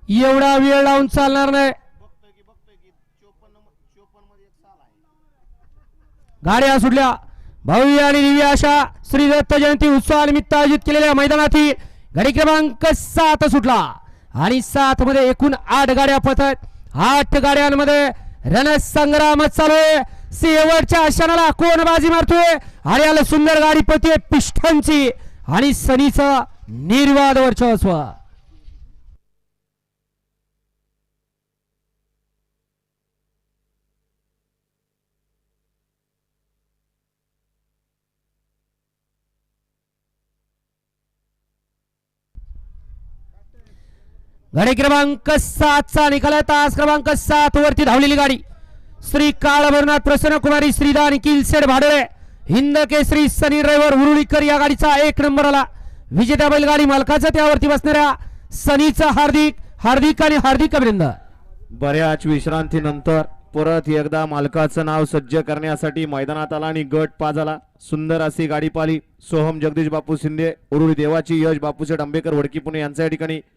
एवढा वेळ लावून चालणार नाही. गाड्या सुटल्या. भव्य आणि दिव्य अशा श्री दत्त जयंती उत्सवानिमित्त आयोजित केलेल्या मैदानातील गाडी क्रमांक 7 सुटला आणि 7 मध्ये एकूण 8 गाड्या पळतात. 8 गाड्यांमध्ये रणसंग्राम चालू आहे. शेवटच्या क्षणाला कोण बाजी मारतोय आणि याला सुंदर गाडी पळते पिष्ठांची आणि सनीचा निर्वाद वर्चस्व. गाडी क्रमांक 7 चा निकाल आहे. तास क्रमांक 7 वरती धावलेली गाडी श्री काळभैरवनाथ प्रसन्न कुमारी श्रीदा निखिल सेठ भाडोळे हिंद केसरी सनी ड्रायव्हर उरुळीकर या गाडीचा 1 नंबर आला. विजेत्या बैलगाडी मालकाचं त्यावरती बसणाऱ्या सनीचं हार्दिक अभिनंदन. बऱ्याच विश्रांतीनंतर परत एकदा मालकाचं नाव सज्ज करण्यासाठी मैदानात आला आणि गट पाजाला. सुंदर अशी गाडी पाली. सोहम जगदीश बापू शिंदे उरुळी देवाची, यश बापूशेठ आंबेकर वडकी पुणे यांच्या या ठिकाणी